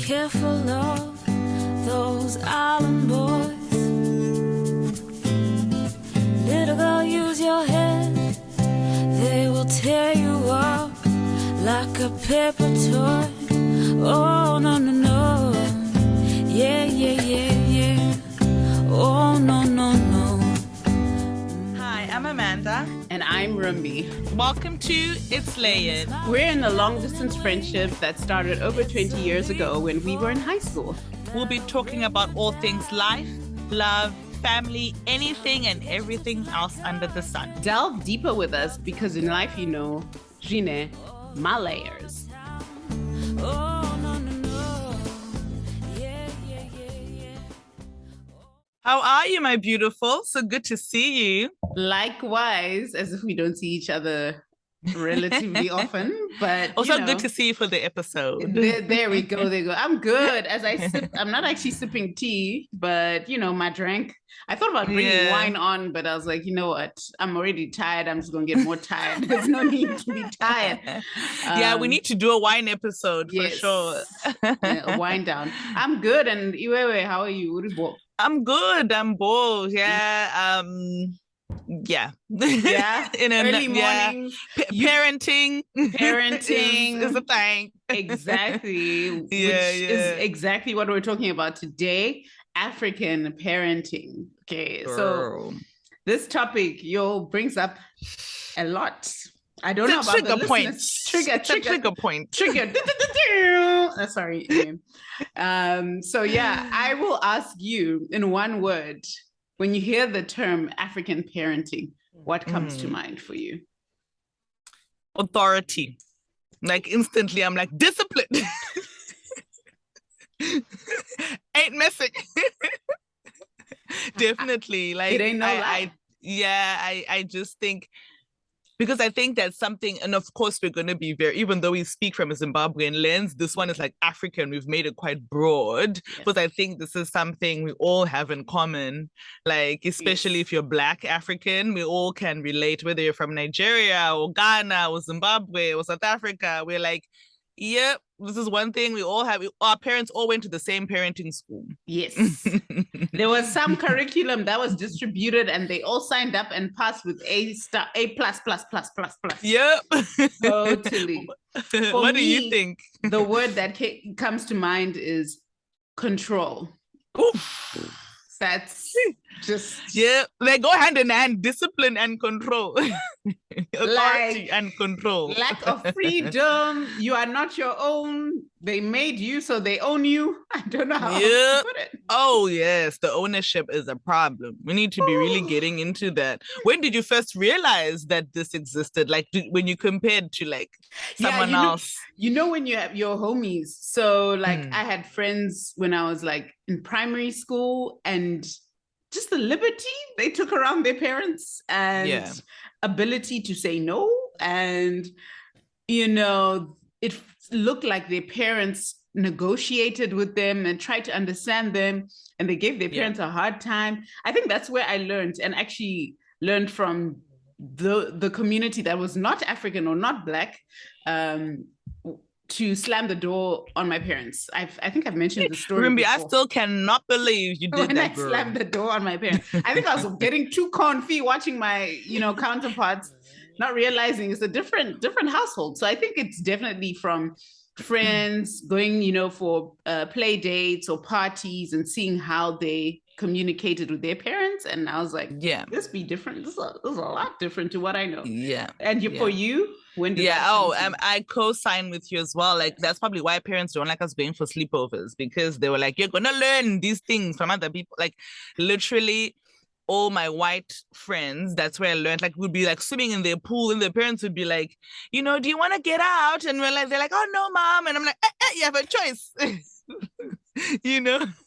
careful of those island boys. Little girl, use your head. They will tear you up like a paper toy. Oh, no, no, no. Yeah, yeah, yeah, yeah. Oh, no, no, no. Hi, I'm Amanda. And I'm Rumbi. Welcome to It's Layered. We're in a long-distance friendship that started over 20 years ago when we were in high school. We'll be talking about all things life, love, family, anything and everything else under the sun. Delve deeper with us because in life, you know, Jine, my layers. Oh, no, no, no. Yeah, yeah, yeah, yeah. How are you, my beautiful? So good to see you. Likewise, as if we don't see each other relatively often, but Also good to see you for the episode. There we go. There you go. I'm good. As I sip, I'm not actually sipping tea, but you know, my drink. I thought about bringing wine on, but I was like, you know what? I'm already tired. I'm just gonna get more tired. There's no need to be tired. Yeah, we need to do a wine episode for sure. Yeah, a wine down. I'm good. And Iwewe, how are you? I'm good. I'm bored. Yeah. Yeah. In early mornings. Parenting is a thing. Exactly. Which is exactly what we're talking about today. African parenting. Okay. So this topic, brings up a lot. I don't know about trigger the points. Trigger point. Trigger. Sorry. So yeah, I will ask you in one word. When you hear the term African parenting, what comes to mind for you? Authority. Like instantly, I'm like, discipline. Ain't messing. Definitely. Like it ain't no lie. I just think, because I think that's something, and of course we're going to be even though we speak from a Zimbabwean lens, this one is like African, we've made it quite broad, because I think this is something we all have in common, like especially if you're Black African, we all can relate, whether you're from Nigeria or Ghana or Zimbabwe or South Africa, we're like, yep, this is one thing we all have. Our parents all went to the same parenting school. Yes. There was some curriculum that was distributed and they all signed up and passed with A++++++. Yep. Totally. What do you think? The word that comes to mind is control. Oof. That's just... Yeah, they go hand in hand, discipline and control. Authority and control. Lack of freedom. You are not your own. They made you, so they own you. I don't know how to put it. Oh, yes. The ownership is a problem. We need to be really getting into that. When did you first realize that this existed? Like when you compared to like someone else? You know when you have your homies. So like I had friends when I was like in primary school, and just the liberty they took around their parents and ability to say no. And, you know, it looked like their parents negotiated with them and tried to understand them, and they gave their parents a hard time. I think that's where I learned, and actually learned from the community that was not African or not Black, to slam the door on my parents. I think I've mentioned the story Rumbi, before. I still cannot believe you did that, girl. Slammed the door on my parents. I think I was getting too confy watching my, counterparts, not realizing it's a different household. So I think it's definitely from friends going, for play dates or parties and seeing how they communicated with their parents. And I was like, this be different. This is a lot different to what I know. Yeah. And for you, when did I co-sign with you as well. Like that's probably why parents don't like us going for sleepovers, because they were like, you're gonna learn these things from other people. Like literally all my white friends, that's where I learned, like we'd be like swimming in their pool and their parents would be like, do you want to get out? And they're like, oh no, mom. And I'm like, you have a choice.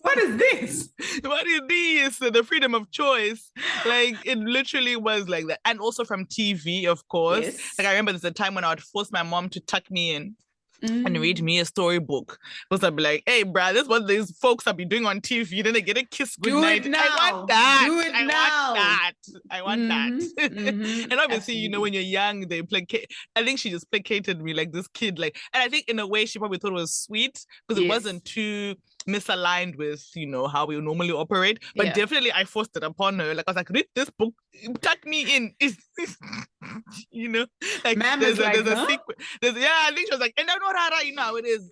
What is this? What is this? The freedom of choice. Like it literally was like that. And also from TV, of course. Like I remember there's a time when I would force my mom to tuck me in. and read me a storybook. Because I'd be like, hey, bruh, this is what these folks have been doing on TV. Then they get a kiss goodnight. I want that. Do it now. I want that. And obviously, you know, when you're young, they placate. I think she just placated me like this kid. Like, and I think in a way she probably thought it was sweet because it wasn't too misaligned with, you know, how we normally operate. But definitely I forced it upon her. Like, I was like, read this book, tuck me in. You know, like there's a sequence. I think she was like, and I know, you know how it is.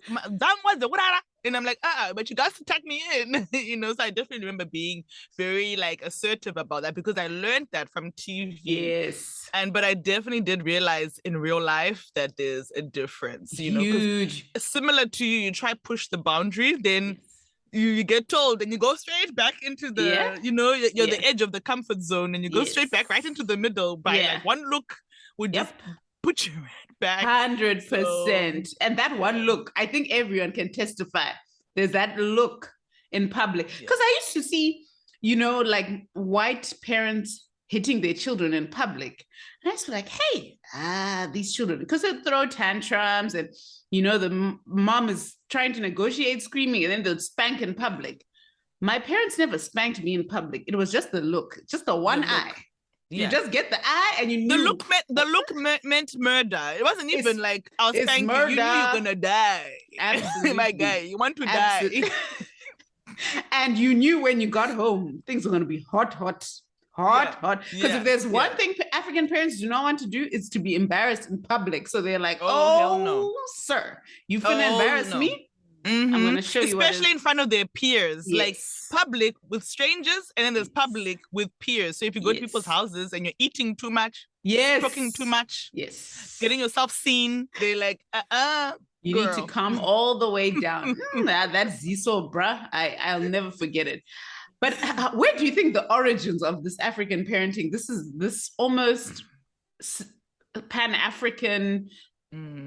And I'm like, but you guys to tuck me in. You know, so I definitely remember being very like assertive about that because I learned that from TV. Yes. But I definitely did realize in real life that there's a difference, you know, huge. Similar to you try push the boundary, then you get told and you go straight back into the, you know, you're the edge of the comfort zone and you go straight back right into the middle by like one look would just put you right back. 100%. And that one look, I think everyone can testify. There's that look in public. Because I used to see, you know, like white parents hitting their children in public. And I was like, hey, these children, because they throw tantrums and, you know, the mom is trying to negotiate, screaming, and then they'll spank in public. My parents never spanked me in public. It was just the look, just the one eye. You just get the eye and you knew. The look meant murder. It wasn't even like, I'll spank you, you knew you're going to die. Absolutely. My guy, you want to die. And you knew when you got home, things were going to be hot. Because if there's one thing African parents do not want to do, is to be embarrassed in public. So they're like, hell no, sir, you finna embarrass me? I'm going to show you. Especially in front of their peers, like public with strangers, and then there's public with peers. So if you go to people's houses and you're eating too much, talking too much, getting yourself seen, they're like, you need to come all the way down. That's Ziso, bruh. I'll never forget it. But where do you think the origins of this African parenting, this almost Pan-African,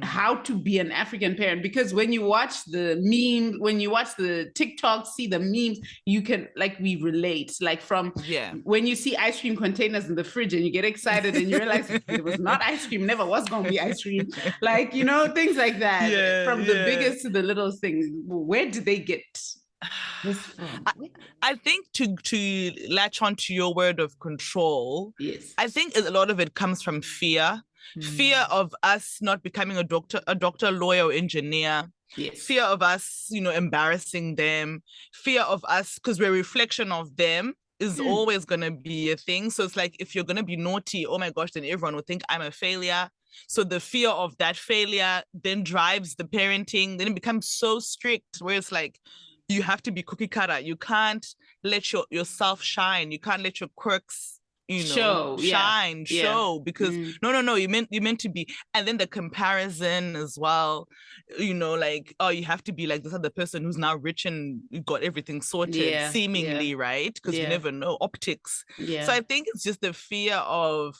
how to be an African parent? Because when you watch the meme, when you watch the TikTok, see the memes, you can, like, we relate. Like from when you see ice cream containers in the fridge and you get excited and you realize it was not ice cream, never was going to be ice cream. Like, you know, things like that. From the biggest to the littlest things. Where do they get this from? I think to latch on to your word of control, I think a lot of it comes from fear. Fear of us not becoming a doctor, lawyer, or engineer. Fear of us, you know, embarrassing them. Fear of us, because we're a reflection of them, is always going to be a thing. So it's like, if you're going to be naughty, oh my gosh, then everyone will think I'm a failure. So the fear of that failure then drives the parenting. Then it becomes so strict, where it's like, you have to be cookie cutter. You can't let yourself shine. You can't let your quirks, you know, show, because no, you meant to be. And then the comparison as well, you know, like, oh, you have to be like this other person who's now rich and got everything sorted, seemingly, right? Because you never know, optics. So I think it's just the fear of,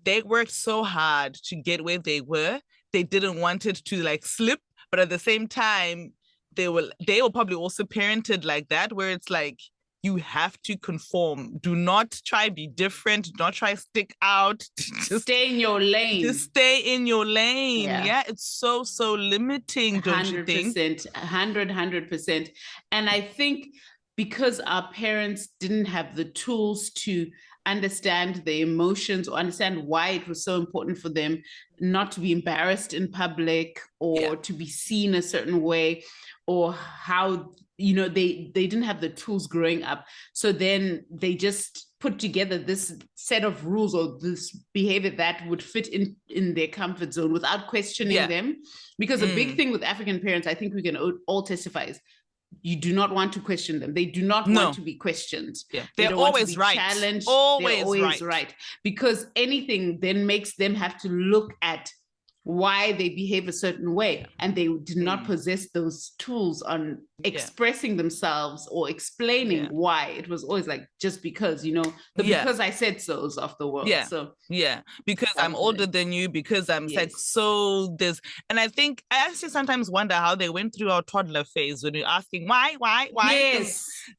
they worked so hard to get where they were. They didn't want it to like slip, but at the same time, they were probably also parented like that, where it's like, you have to conform. Do not try be different. Do not try stick out. Just stay in your lane. Just stay in your lane. Yeah, it's so limiting, don't you think? 100%. And I think because our parents didn't have the tools to understand the emotions or understand why it was so important for them not to be embarrassed in public or to be seen a certain way, or how, you know, they didn't have the tools growing up. So then they just put together this set of rules or this behavior that would fit in their comfort zone without questioning them. Because a big thing with African parents, I think we can all testify, is you do not want to question them. They do not want to be questioned. They're always right. Challenged. They're always right. Because anything then makes them have to look at why they behave a certain way, and they did not possess those tools on expressing themselves or explaining why. It was always like, just because, you know, because I said so's of the world. Because I'm older than you, because I'm like, so there's, and I think I actually sometimes wonder how they went through our toddler phase when you're asking why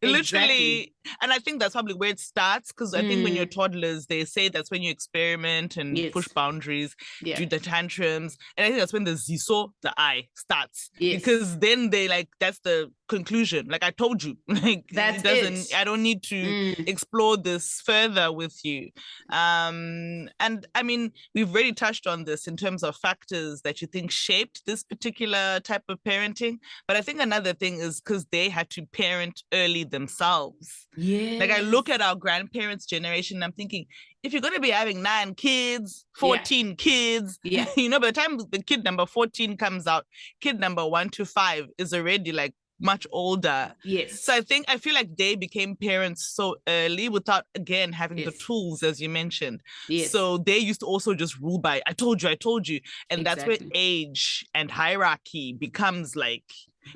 literally. And I think that's probably where it starts, because I think when you're toddlers, they say that's when you experiment and push boundaries, do the tantrums problems. And I think that's when the ziso, the I, starts. Yes. Because then they like, that's the conclusion. Like I told you, like that's it doesn't, I don't need to explore this further with you. And I mean, we've already touched on this in terms of factors that you think shaped this particular type of parenting. But I think another thing is because they had to parent early themselves. Yeah. Like I look at our grandparents' generation and I'm thinking, if you're going to be having 9 kids, 14 kids, by the time the kid number 14 comes out, kid number 1 to 5 is already like much older. Yes. So I feel like they became parents so early without, again, having the tools, as you mentioned. Yes. So they used to also just rule by, I told you. And that's where age and hierarchy becomes like,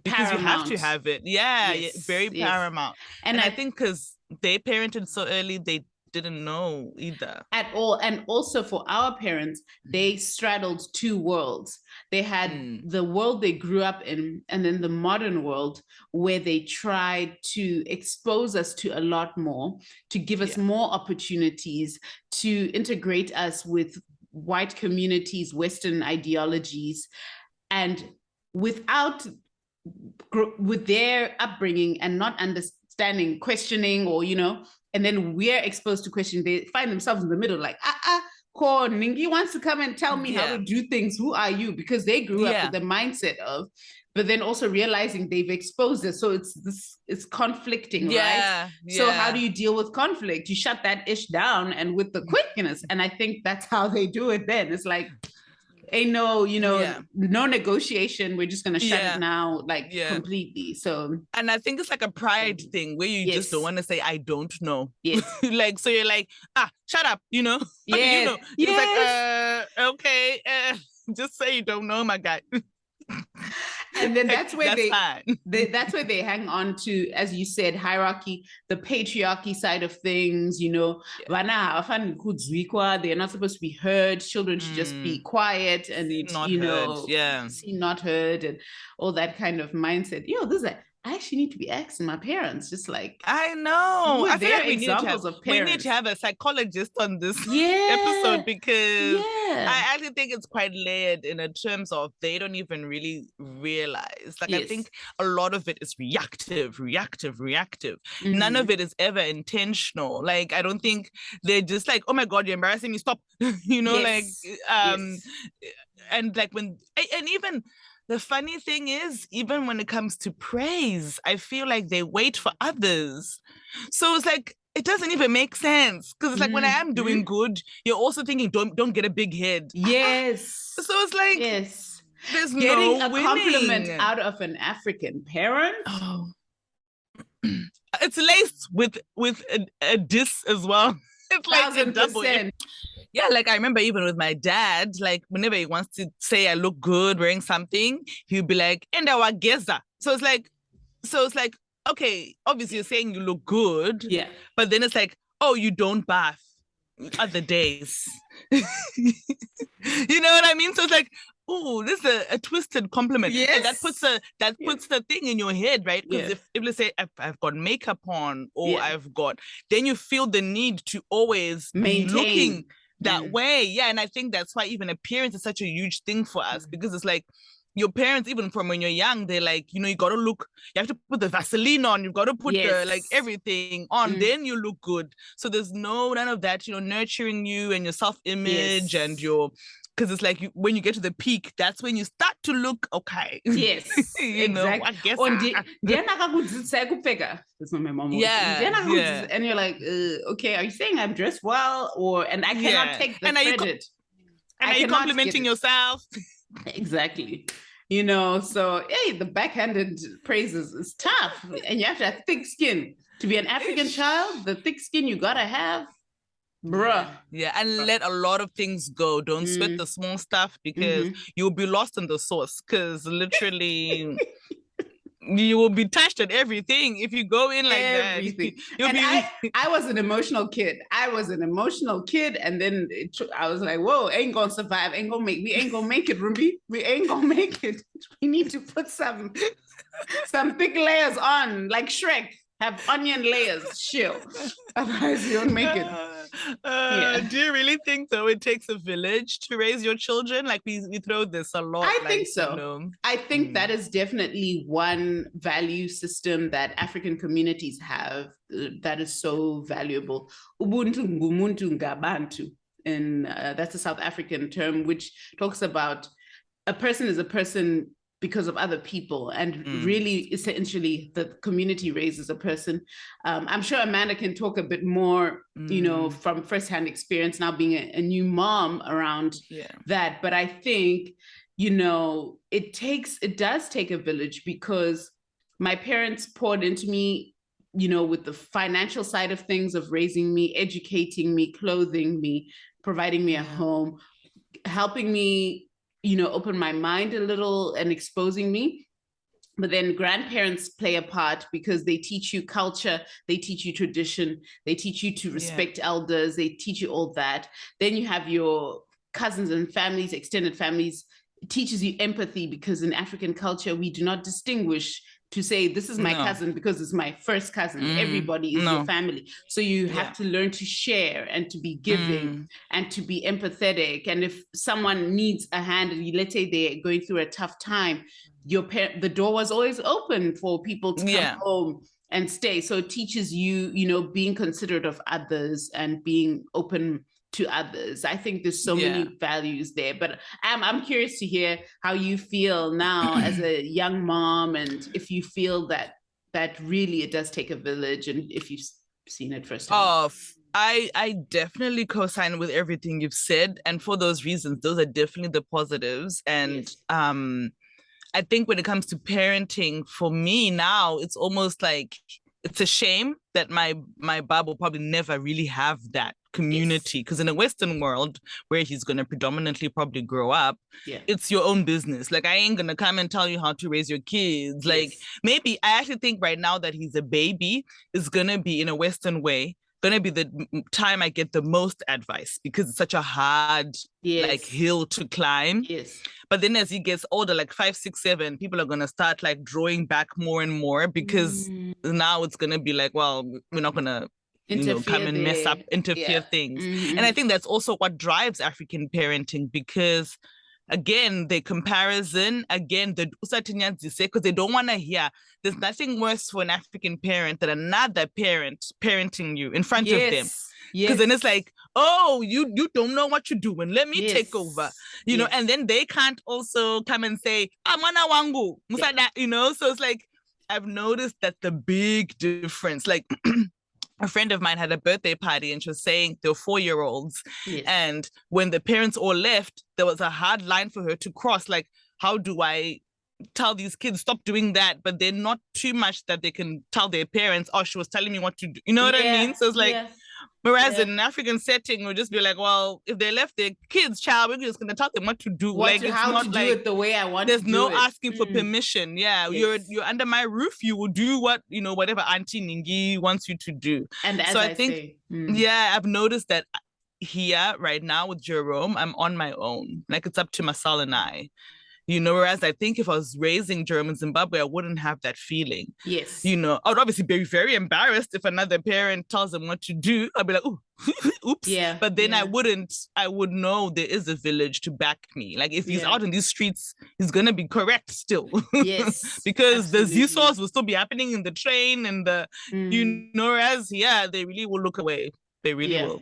because paramount. You have to have it. Yeah, very paramount. And I think because they parented so early, they didn't know either at all. And also for our parents, they straddled 2 worlds. They had the world they grew up in and then the modern world where they tried to expose us to a lot more, to give us more opportunities, to integrate us with white communities, Western ideologies. And with their upbringing and not understanding, questioning, or, and then we're exposed to questioning, they find themselves in the middle, like, Ningi wants to come and tell me how to do things. Who are you? Because they grew up with the mindset of, but then also realizing they've exposed it. So it's conflicting, right? So how do you deal with conflict? You shut that ish down and with the quickness. And I think that's how they do it then. It's like, ain't no, no negotiation. We're just going to shut it now, completely. So, and I think it's like a pride thing where you just don't want to say, I don't know. Yes. Like, so you're like, shut up, Yeah. It's like, okay, just say you don't know, my guy. And then that's where that's where they hang on to, as you said, hierarchy, the patriarchy side of things. They're not supposed to be heard. Children should just be quiet and seen, not heard, and all that kind of mindset. This is I actually need to be asking my parents, just like, I know. I feel like we need to have a psychologist on this episode, because I actually think it's quite layered in terms of they don't even really realize. Like, I think a lot of it is reactive. Mm-hmm. None of it is ever intentional. Like, I don't think they're just like, oh my God, you're embarrassing me, stop. And like and even the funny thing is, even when it comes to praise, I feel like they wait for others. So it's like, it doesn't even make sense. Because it's like, when I am doing good, you're also thinking, don't get a big head. Yes. So it's like, there's getting no a compliment out of an African parent. Oh. It's laced with a diss as well. It's like a double. Yeah, like I remember even with my dad, like whenever he wants to say I look good wearing something, he'll be like, "And our geza." So it's like, okay, obviously you're saying you look good, but then it's like, oh, you don't bath other days. You know what I mean? So it's like, oh, this is a twisted compliment. Yes. And that puts the thing in your head, right? Because if let's say I've got makeup on, or then you feel the need to always be looking that way. And I think that's why even appearance is such a huge thing for us, because it's like, your parents, even from when you're young, they're like, you got to look, you have to put the Vaseline on, you've got to put the everything on, then you look good. So there's none of that, nurturing you and your self-image and your, because it's like when you get to the peak, that's when you start to look okay. Yes, exactly. I guess. That's what my mom was. And you're like, okay, are you saying I'm dressed well, and I cannot take the credit. Are you complimenting yourself? Exactly. So the backhanded praises is tough, and you have to have thick skin to be an African child. The thick skin you gotta have. Bruh. And let a lot of things go. Don't sweat the small stuff, because you'll be lost in the sauce, because literally you will be touched at everything if you go in like everything. That. I was an emotional kid. And then I was like, whoa, ain't gonna survive. We ain't gonna make it, Rumbi. We ain't gonna make it. We need to put some thick layers on, like Shrek. Have onion layers, chill. Otherwise, you don't make it. Do you really think, though, it takes a village to raise your children? Like, we throw this a lot. I think so. I think that is definitely one value system that African communities have that is so valuable. Ubuntu ngumuntu ngabantu. And that's a South African term, which talks about a person is a person because of other people, and really essentially the community raises a person. I'm sure Amanda can talk a bit more, from firsthand experience now being a new mom around that. But I think, it does take a village, because my parents poured into me, with the financial side of things, of raising me, educating me, clothing me, providing me a home, helping me open my mind a little and exposing me. But then grandparents play a part, because they teach you culture, they teach you tradition, they teach you to respect elders, they teach you all that. Then you have your cousins and families, extended families. It teaches you empathy, because in African culture, we do not distinguish to say, this is my cousin because it's my first cousin. Everybody is your family. So you have to learn to share and to be giving and to be empathetic. And if someone needs a hand, let's say they're going through a tough time, the door was always open for people to come home and stay. So it teaches you, being considerate of others and being open to others. I think there's so many values there, but I'm curious to hear how you feel now as a young mom, and if you feel that really it does take a village, and if you've seen it firsthand. I definitely co-sign with everything you've said, and for those reasons, those are definitely the positives. And I think when it comes to parenting, for me now, it's almost like it's a shame that my Bob will probably never really have that community, because in a Western world where he's going to predominantly probably grow up, it's your own business. Like, I ain't going to come and tell you how to raise your kids. Like, maybe I actually think right now that he's a baby is going to be, in a Western way, going to be the time I get the most advice, because it's such a hard hill to climb. But then as he gets older, like 5, 6, 7, people are going to start like drawing back more and more, because now it's going to be like, well, we're not going to come and interfere things. And I think that's also what drives African parenting, because again, the comparison, because they don't want to hear. There's nothing worse for an African parent than another parent parenting you in front of them. Because then it's like, oh, you don't know what you're doing. Let me take over. You know, and then they can't also come and say, Mwana wangu. So it's like, I've noticed that the big difference, like a friend of mine had a birthday party and she was saying they were 4-year-olds. And when the parents all left, there was a hard line for her to cross. Like, how do I tell these kids stop doing that, but they're not too much that they can tell their parents, oh, she was telling me what to do. You know what I mean? So it's like, whereas in an African setting, we'll just be like, well, if they left their kids, child, we're just going to tell them what to do. How to do it the way I want to do it. There's no asking for permission. You're under my roof. You will do whatever Auntie Ningi wants you to do. And as I think, I've noticed that here right now with Jerome, I'm on my own. Like, it's up to Masal and I. Whereas I think if I was raising Jerome in Zimbabwe, I wouldn't have that feeling. I would obviously be very embarrassed if another parent tells them what to do. I'd be like, ooh, oops. But then I would know there is a village to back me. Like, if he's out in these streets, he's going to be correct still. Because the seesaws will still be happening in the train and whereas, they really will look away. They really will.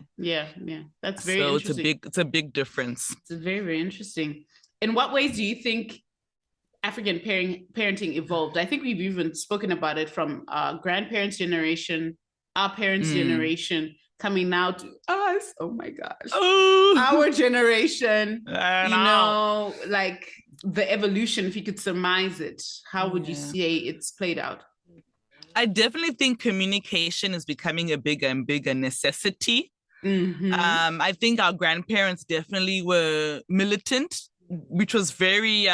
That's very interesting. It's a big difference. It's very, very interesting. In what ways do you think African parenting evolved? I think we've even spoken about it from our grandparents' generation, our parents' generation, coming now to us. Oh my gosh. Our generation, like the evolution, if you could surmise it, how would you say it's played out? I definitely think communication is becoming a bigger and bigger necessity. I think our grandparents definitely were militant, which was very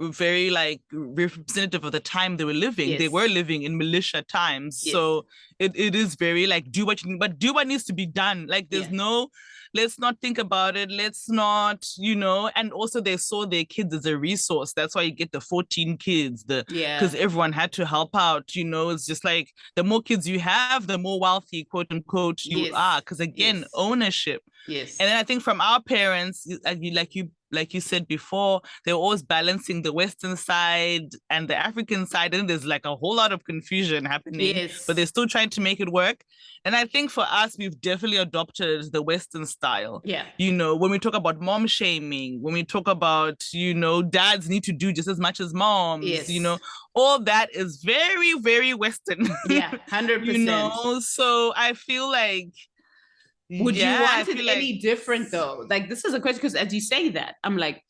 very like representative of the time they were living. Yes. They were living in militia times. Yes. So it is very like do what you need, but do what needs to be done. Like there's no, let's not think about it. Let's not, and also they saw their kids as a resource. That's why you get the 14 kids, because everyone had to help out. It's just like the more kids you have, the more wealthy, quote unquote, you are. Because again, ownership. Yes. And then I think from our parents, like you said before, they're always balancing the Western side and the African side, and there's like a whole lot of confusion happening, but they're still trying to make it work. And I think for us, we've definitely adopted the Western style. Yeah. When we talk about mom shaming, when we talk about, dads need to do just as much as moms, all that is very, very Western. Yeah, 100%. So I feel like, would you want it any different though? Like, this is a question, because as you say that, I'm like,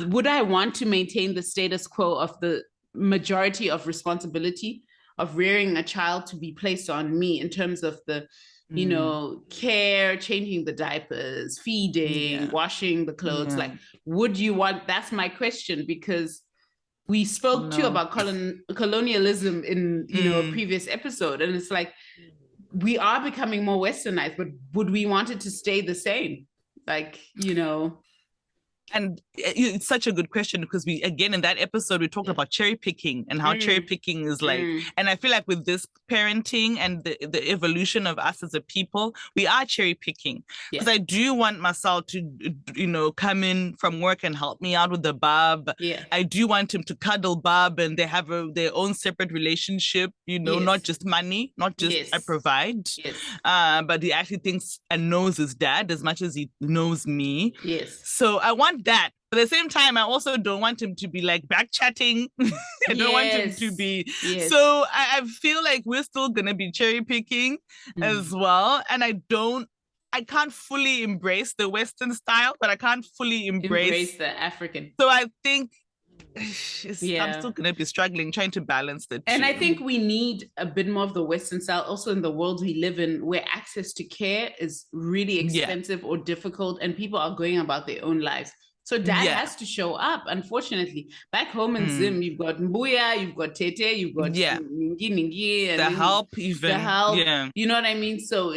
would I want to maintain the status quo of the majority of responsibility of rearing a child to be placed on me in terms of the, care, changing the diapers, feeding, washing the clothes? Like, would you want, that's my question, because we spoke too about colonialism in, a previous episode. And it's like, we are becoming more westernized, but would we want it to stay the same? Like, And it's such a good question, because we, again, in that episode, we talked about cherry picking and how cherry picking is like, and I feel like with this parenting and the evolution of us as a people, we are cherry picking. Because I do want Marcel to, come in from work and help me out with the bub. Yeah. I do want him to cuddle Bub, and they have their own separate relationship, not just money, not just I provide, but he actually thinks and knows his dad as much as he knows me. Yes. So I want that. But at the same time, I also don't want him to be like back chatting. I don't want him to be. So I feel like we're still going to be cherry picking as well. And I can't fully embrace the Western style, but I can't fully embrace the African. So I think I'm still going to be struggling, trying to balance the two. And I think we need a bit more of the Western style also in the world we live in, where access to care is really expensive or difficult, and people are going about their own lives. So dad has to show up, unfortunately. Back home in Zim, you've got Mbuya, you've got Tete, you've got Ningi, and the help even. The help, you know what I mean? So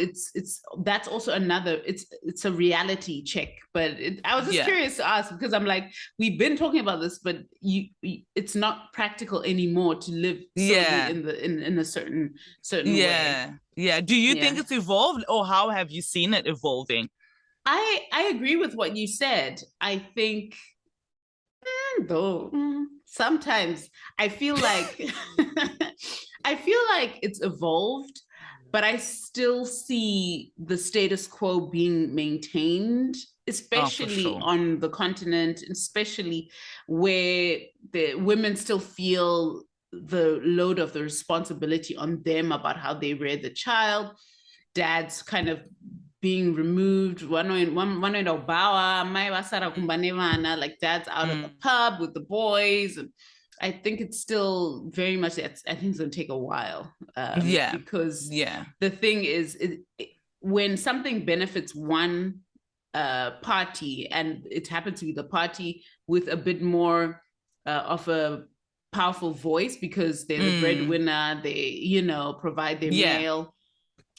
that's also another, it's a reality check. But I was just curious to ask, because I'm like, we've been talking about this, but it's not practical anymore to live in a certain way. Yeah. Do you think it's evolved, or how have you seen it evolving? I agree with what you said. I think, sometimes I feel like it's evolved, but I still see the status quo being maintained, especially on the continent, especially where the women still feel the load of the responsibility on them about how they rear the child. Dads kind of being removed, like dad's out of the pub with the boys. And I think it's still very much, I think it's going to take a while. Because the thing is, when something benefits one party, and it happens to be the party with a bit more of a powerful voice, because they're the breadwinner, they, provide their meal,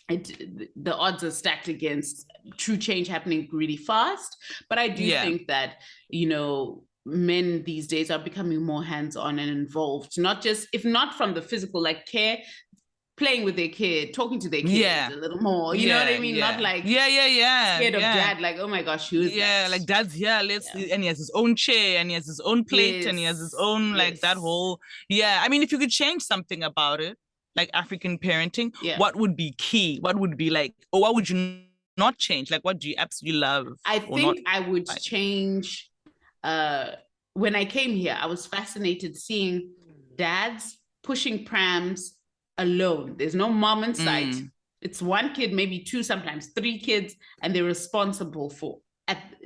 the odds are stacked against true change happening really fast. But I do think that, men these days are becoming more hands-on and involved, not just, if not from the physical, like care, playing with their kid, talking to their kids a little more, you know what I mean? Not like scared of dad, like, oh my gosh, who is that? Like dad's here, and he has his own chair, and he has his own plate, and he has his own, like that whole, I mean, if you could change something about it, like African parenting, what would be key? What would be like, or what would you not change? Like, what do you absolutely love? I think I would change, when I came here, I was fascinated seeing dads pushing prams alone. There's no mom in sight. It's one kid, maybe two, sometimes three kids, and they're responsible for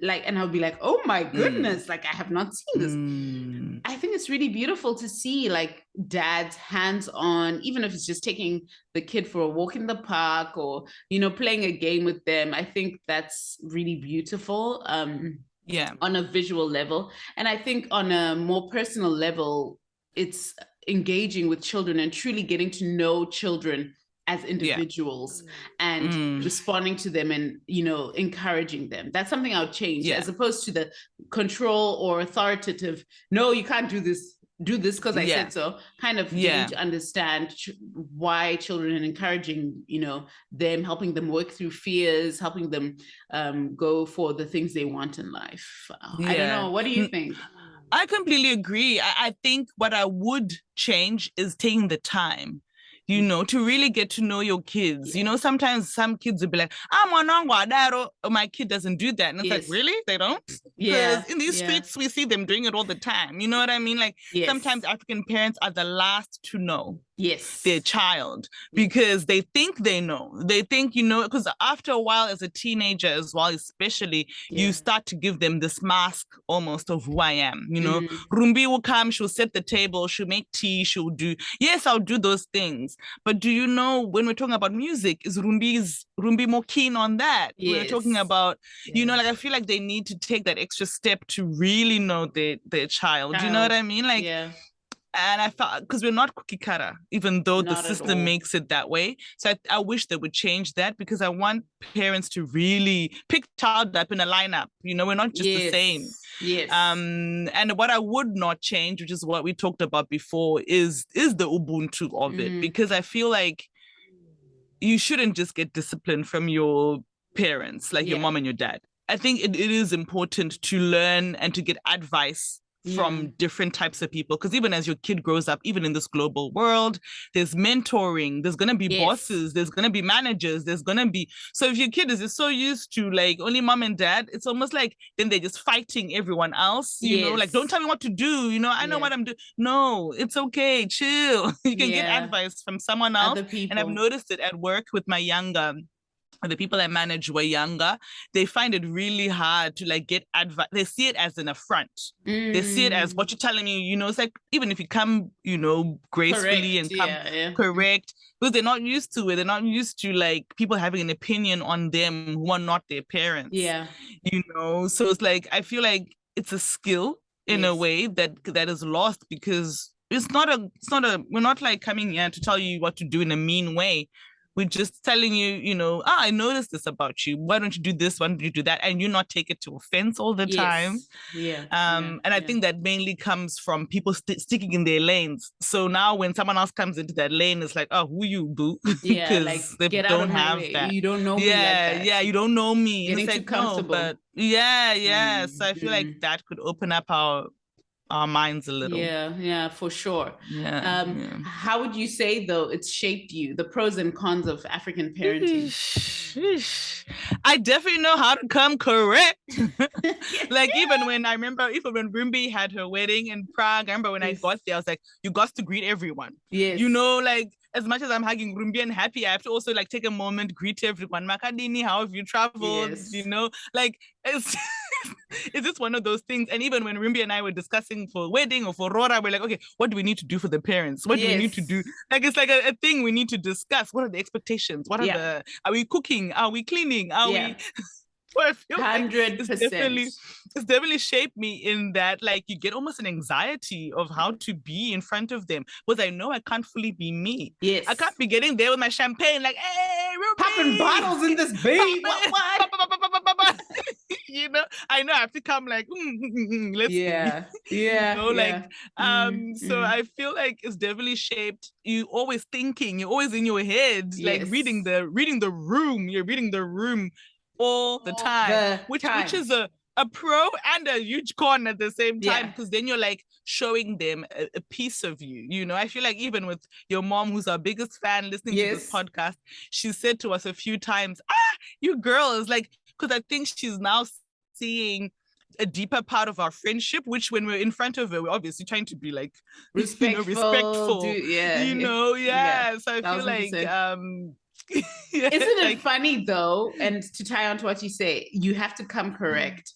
and I'll be like, oh my goodness, like I have not seen this. I think it's really beautiful to see like dads hands-on, even if it's just taking the kid for a walk in the park, or playing a game with them. I think that's really beautiful. on a visual level. And I think on a more personal level, it's engaging with children and truly getting to know children as individuals and responding to them and, you know, encouraging them. That's something I would change as opposed to the control or authoritative, no, you can't do this because I said so, kind of getting to understand why children and encouraging, you know, them, helping them work through fears, helping them go for the things they want in life. I don't know. What do you think? I completely agree. I think what I would change is taking the time, you know, to really get to know your kids. You know, sometimes some kids will be like, my kid doesn't do that. And it's like, really? They don't? Because in these streets, we see them doing it all the time. You know what I mean? Like sometimes African parents are the last to know their child because they think they know. They think, you know, because after a while as a teenager as well, especially, you start to give them this mask almost of who I am. You know, Rumbi will come, she'll set the table, she'll make tea, she'll do, yes, I'll do those things. But do you know, when we're talking about music, is Rumbi more keen on that? We're talking about, you know, like I feel like they need to take that extra step to really know their child. You know what I mean? Like, and I felt, because we're not cookie cutter, even though the system makes it that way. So I wish they would change that, because I want parents to really pick child up in a lineup. You know, we're not just the same. And what I would not change, which is what we talked about before, is the Ubuntu of it. Because I feel like you shouldn't just get discipline from your parents, like your mom and your dad. I think it is important to learn and to get advice from different types of people, because even as your kid grows up, even in this global world, there's mentoring, there's going to be bosses, there's going to be managers, there's going to be, so if your kid is so used to like only mom and dad, it's almost like then they're just fighting everyone else, you know, like, don't tell me what to do, you know, I know what I'm doing. No, it's okay, chill. You can get advice from someone else. And I've noticed it at work with my younger, the people I manage were younger. They find it really hard to like get advice. They see it as an affront. They see it as, what you're telling me, you know, it's like, even if you come, you know, gracefully and come correct, because they're not used to it. They're not used to like people having an opinion on them who are not their parents. You know, so it's like, I feel like it's a skill in a way that is lost, because we're not like coming here to tell you what to do in a mean way. We're just telling you, you know, I noticed this about you. Why don't you do this? Why don't you do that? And you not take it to offense all the time. And I think that mainly comes from people sticking in their lanes. So now when someone else comes into that lane, it's like, oh, who you, boo? Because like, they don't have that. You don't know me like that. You don't know me. Getting it's too like, comfortable. No, but so I feel like that could open up our minds a little. For sure. How would you say, though, it's shaped you, the pros and cons of African parenting? I definitely know how to come correct. Like even when Rumbi had her wedding in Prague, I remember when I got there, I was like, you got to greet everyone. You know, like, as much as I'm hugging Rumbi and happy, I have to also like take a moment, greet everyone. Makadini, how have you traveled? You know, like it's just one of those things. And even when Rumbi and I were discussing for wedding or for Rora, we're like, okay, what do we need to do for the parents? What do we need to do? Like, it's like a thing we need to discuss. What are the expectations? What are are we cooking? Are we cleaning? Are we? So I feel 100%. Like it's definitely shaped me in that, like, you get almost an anxiety of how to be in front of them, because I know I can't fully be me. I can't be getting there with my champagne, like, hey, popping bottles in this babe. What? You know, I know I have to come like, let's you know, like, so I feel like it's definitely shaped. You always thinking, you're always in your head, like reading the room. You're reading the room all the time, which is a pro and a huge con at the same time, because then you're like showing them a piece of you. You know, I feel like even with your mom, who's our biggest fan, listening to this podcast, she said to us a few times, you girls, like, because I think she's now seeing a deeper part of our friendship, which when we're in front of her, we're obviously trying to be like respectful, So I feel like isn't it funny though, and to tie on to what you say, you have to come correct,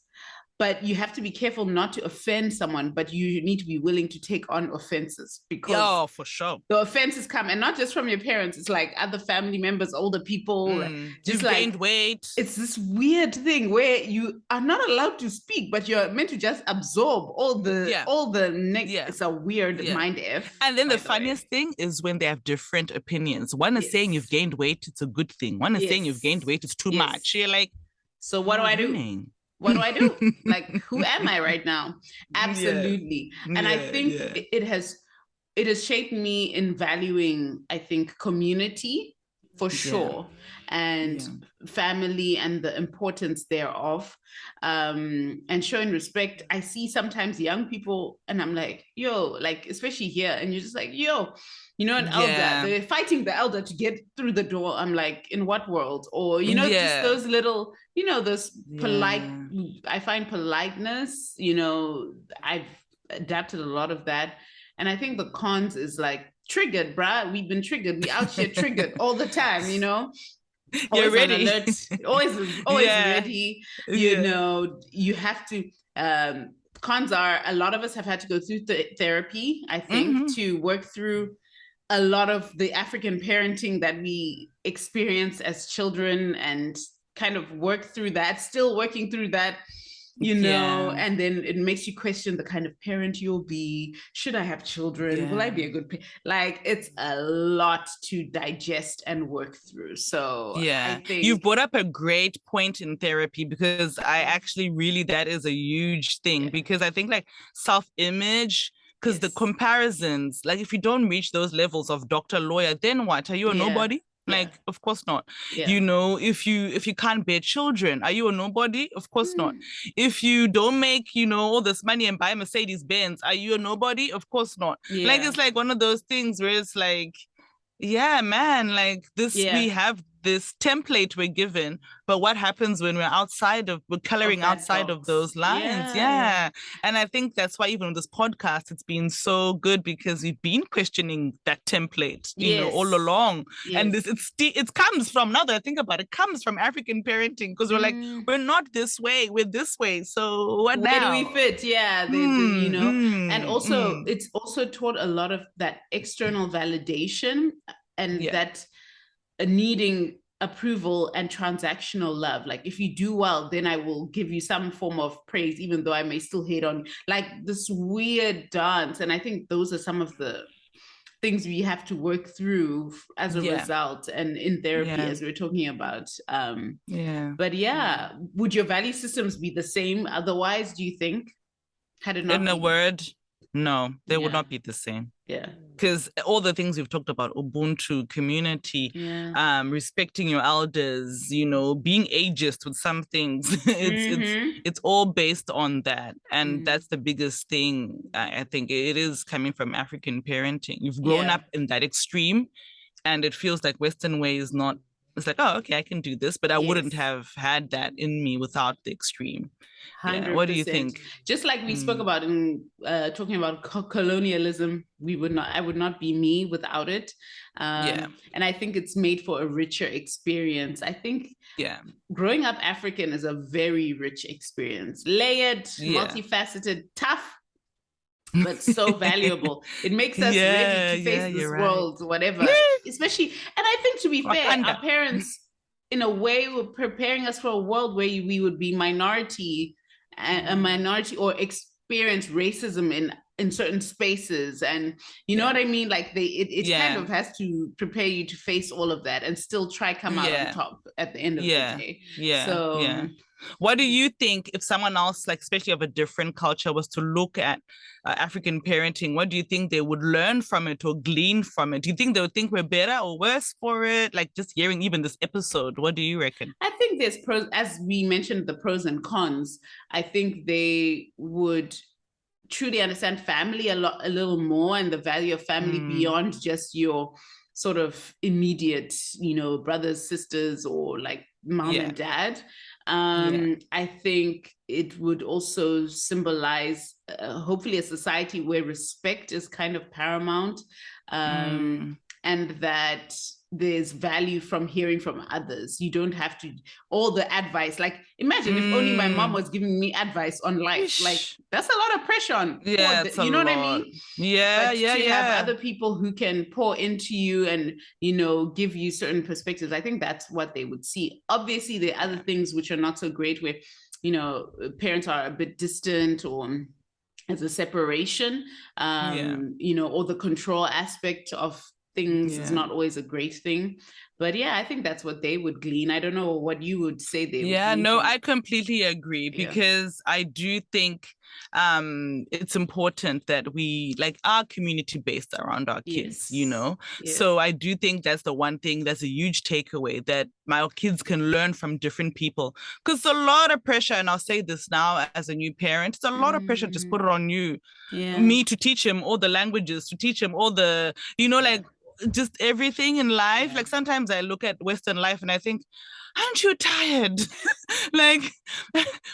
but you have to be careful not to offend someone, but you need to be willing to take on offenses, because for sure, the offenses come, and not just from your parents. It's like other family members, older people. You've gained weight. It's this weird thing where you are not allowed to speak, but you're meant to just absorb all the It's a weird mind F. And then the funniest thing is when they have different opinions. One is saying you've gained weight, it's a good thing. One is saying you've gained weight, it's too much. You're like, so what do I do? What do I do? Like, who am I right now? Absolutely. And I think it has shaped me in valuing, I think, community for sure, and family and the importance thereof, and showing respect. I see sometimes young people and I'm like, yo, like, especially here, and you're just like, yo, you know, an elder, they're fighting the elder to get through the door. I'm like, in what world? Or, you know, just those little, you know, those polite, I find politeness, you know, I've adapted a lot of that. And I think the cons is like, triggered, bruh. We've been triggered. We out here triggered all the time, you know. You're ready. Alert, always ready. You know, you have to, cons are, a lot of us have had to go through therapy, I think, to work through a lot of the African parenting that we experience as children, and kind of work through that, still working through that, you know, and then it makes you question the kind of parent you'll be. Should I have children? Will I be a good parent? Like, it's a lot to digest and work through. So I think you've brought up a great point in therapy, because I actually really, that is a huge thing, because I think like self-image, because the comparisons, like if you don't reach those levels of doctor, lawyer, then what? Are you a nobody? Like, of course not. You know, if you can't bear children, are you a nobody? Of course not. If you don't make, you know, all this money and buy Mercedes Benz, are you a nobody? Of course not. Like, it's like one of those things where it's like, yeah, man, like this, we have this template we're given, but what happens when we're coloring outside of those lines? And I think that's why even on this podcast, it's been so good, because we've been questioning that template, you know, all along. And it comes from, now that I think about it, it comes from African parenting, because we're like, we're not this way, we're this way. So what where now? do we fit? You know, and also it's also taught a lot of that external validation, and that needing approval and transactional love. Like, if you do well, then I will give you some form of praise, even though I may still hate on, like, this weird dance. And I think those are some of the things we have to work through as a result, and in therapy, as we're talking about. But would your value systems be the same otherwise, do you think? Had it not in a word, no, they would not be the same. Because all the things we've talked about, Ubuntu, community, respecting your elders, you know, being ageist with some things, it's all based on that. And that's the biggest thing. I think it is coming from African parenting. You've grown up in that extreme, and it feels like Western way is not, it's like, oh, okay, I can do this, but I wouldn't have had that in me without the extreme. What do you think? Just like we spoke about in talking about colonialism, I would not be me without it. And I think it's made for a richer experience. I think growing up African is a very rich experience, layered, multifaceted, tough, but so valuable. It makes us ready to face this world, whatever. Especially, and I think, to be fair, our parents, in a way, were preparing us for a world where we would be a minority, or experience racism in certain spaces. And you know what I mean? Like, it kind of has to prepare you to face all of that and still try come out on top at the end of the day. What do you think if someone else, like especially of a different culture, was to look at African parenting? What do you think they would learn from it or glean from it? Do you think they would think we're better or worse for it? Like, just hearing even this episode, what do you reckon? I think there's pros, as we mentioned, the pros and cons. I think they would truly understand family a little more, and the value of family beyond just your sort of immediate, you know, brothers, sisters, or like mom and dad. I think it would also symbolize hopefully a society where respect is kind of paramount, and that there's value from hearing from others. You don't have to all the advice. Like imagine if only my mom was giving me advice on life. Like that's a lot of pressure on. Yeah, you know what I mean? Yeah, but to have other people who can pour into you and give you certain perspectives, I think that's what they would see. Obviously, there are other things which are not so great, where parents are a bit distant or as a separation, or the control aspect of things is not always a great thing. But yeah, I think that's what they would glean. I don't know what you would say they would glean from. I completely agree, because I do think it's important that we are community based around our kids, Yes. So I do think that's the one thing that's a huge takeaway, that my kids can learn from different people, because a lot of pressure, and I'll say this now as a new parent, it's a lot of pressure just put it on you. Me to teach him all the languages, to teach him all the just everything in life. Like sometimes I look at Western life and I think, aren't you tired?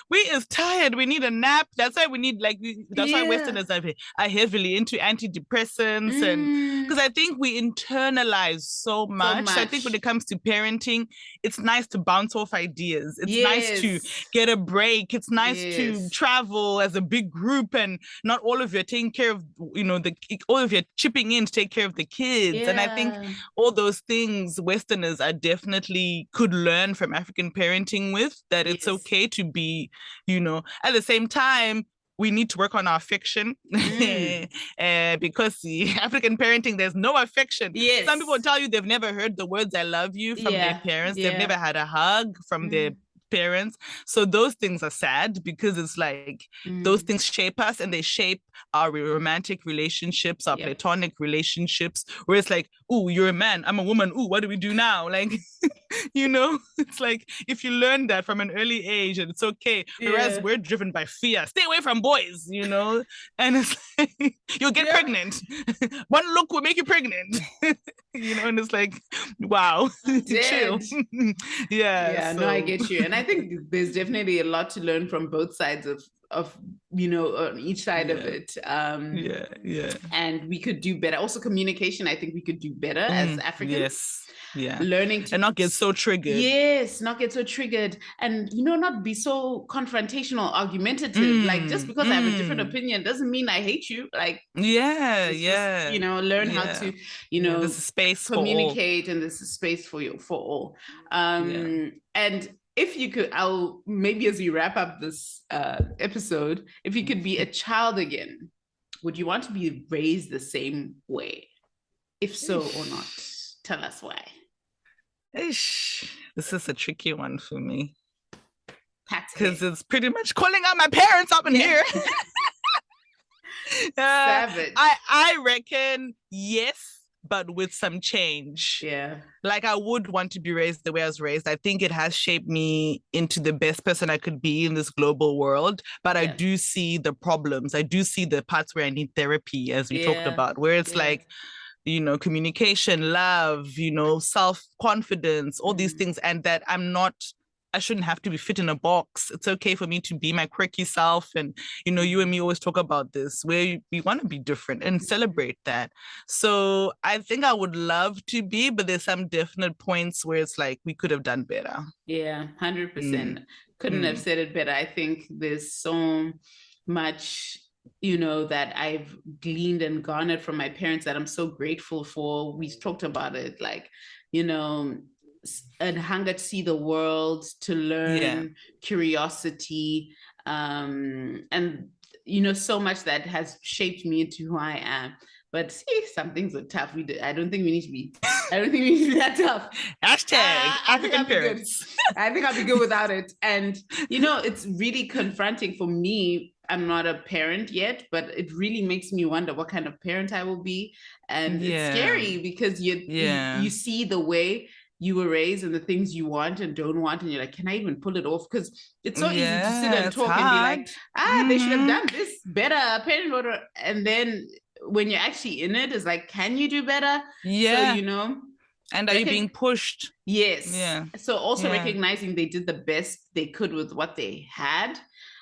We is tired. We need a nap. That's why we need that's why Westerners are heavily into antidepressants, and because I think we internalize so much. So I think when it comes to parenting, it's nice to bounce off ideas. It's nice to get a break. It's nice to travel as a big group, and not all of you are taking care of all of you are chipping in to take care of the kids. And I think all those things Westerners are definitely could learn from African parenting with, that it's okay to be, at the same time, we need to work on our affection because the African parenting, there's no affection. Some people tell you they've never heard the words "I love you" from their parents. They've never had a hug from their parents. So those things are sad, because it's those things shape us, and they shape our romantic relationships, our platonic relationships, where it's ooh, you're a man, I'm a woman, ooh, what do we do now? It's if you learn that from an early age, and it's okay. Whereas we're driven by fear. Stay away from boys, and it's you'll get pregnant. One look will make you pregnant. And it's wow, chill. No, I get you. And I think there's definitely a lot to learn from both sides of on each side of it. And we could do better. Also communication, I think we could do better as Africans. Learning to and not get so triggered. Not get so triggered, and not be so confrontational, argumentative. Just because I have a different opinion doesn't mean I hate you. Just, learn how to there's a space communicate for all. And there's a space for all. And if you could, I'll maybe as we wrap up this episode, if you could be a child again, would you want to be raised the same way? If so or not, tell us why. This is a tricky one for me, because it's pretty much calling out my parents up in here. Savage. I reckon yes, but with some change. I would want to be raised the way I was raised. I think it has shaped me into the best person I could be in this global world. But I do see the problems. I do see the parts where I need therapy, as we talked about, where it's communication, love, self-confidence, all these things, and that I shouldn't have to be fit in a box. It's okay for me to be my quirky self. And, you and me always talk about this, where we want to be different and celebrate that. So I think I would love to be, but there's some definite points where it's we could have done better. 100%. Couldn't have said it better. I think there's so much that I've gleaned and garnered from my parents that I'm so grateful for. We talked about it, a hunger to see the world, to learn, curiosity, and so much that has shaped me into who I am. But some things are tough. I don't think we need to be that tough. African parents. I think I'll be good without it. And it's really confronting for me. I'm not a parent yet, but it really makes me wonder what kind of parent I will be. And it's scary, because you see the way you were raised and the things you want and don't want, and you're can I even pull it off? Because it's so easy to sit and talk and be they should have done this better, parent order. And then when you're actually in it, it's can you do better? So, and are you being pushed? So also recognizing they did the best they could with what they had.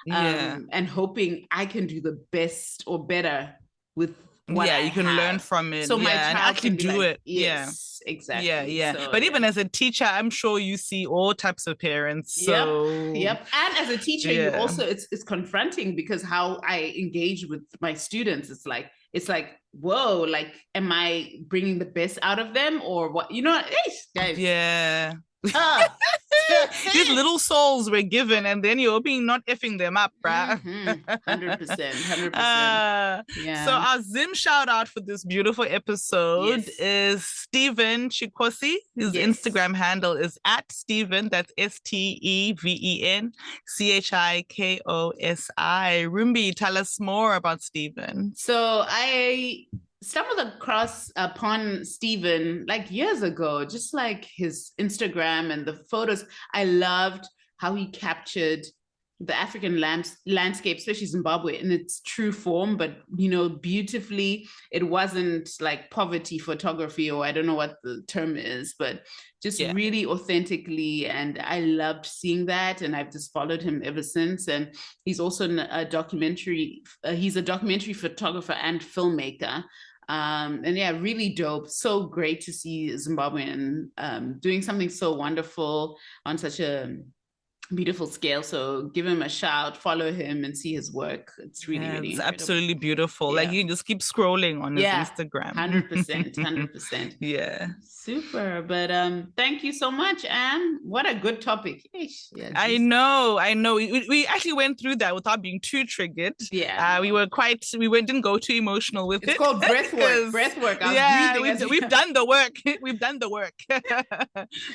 And hoping I can do the best or better with what I you can have. learn from it. So my child and actually can do it. Yes. exactly. Yeah. So, but even as a teacher, I'm sure you see all types of parents. So Yep. And as a teacher, you also it's confronting, because how I engage with my students, it's like, whoa, like, am I bringing the best out of them or what? You know, guys. Yeah. These little souls were given, and then you're hoping not effing them up, bruh. 100%. So our Zim shout out for this beautiful episode is Stephen Chikosi. His Instagram handle is at Stephen. That's STEVEN CHIKOSI. Rumbi, tell us more about Stephen. So I stumbled across upon Stephen like years ago, just like his Instagram and the photos. I loved how he captured the African landscape, especially Zimbabwe, in its true form, but, you know, beautifully. It wasn't like poverty photography, or I don't know what the term is, but just really authentically. And I loved seeing that. And I've just followed him ever since. And he's also a documentary photographer and filmmaker. And yeah, really dope. So great to see Zimbabwean doing something so wonderful on such a beautiful scale. So give him a shout, follow him, and see his work. It's really it's incredible. absolutely beautiful. Like, you can just keep scrolling on his Instagram. 100%. Yeah, super. But thank you so much, Anne. What a good topic. I know we actually went through that without being too triggered. We didn't go too emotional with it. It's called breath work. We've done the work.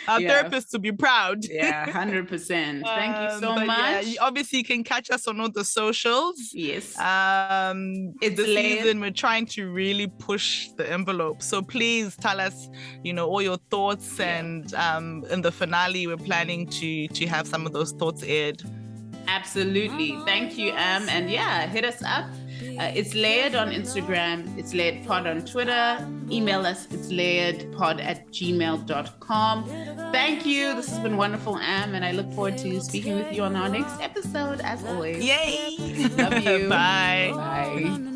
Our therapists will be proud. 100%. Thank you so much. Obviously you can catch us on all the socials. Yes. This season we're trying to really push the envelope, so please tell us, you know, all your thoughts. And in the finale we're planning to have some of those thoughts aired. Absolutely. Thank you, and hit us up. It's Layered on Instagram. It's Layered Pod on Twitter. Email us. It's layeredpod@gmail.com. Thank you. This has been wonderful, and I look forward to speaking with you on our next episode, as always. Yay! Love you. Bye. Bye.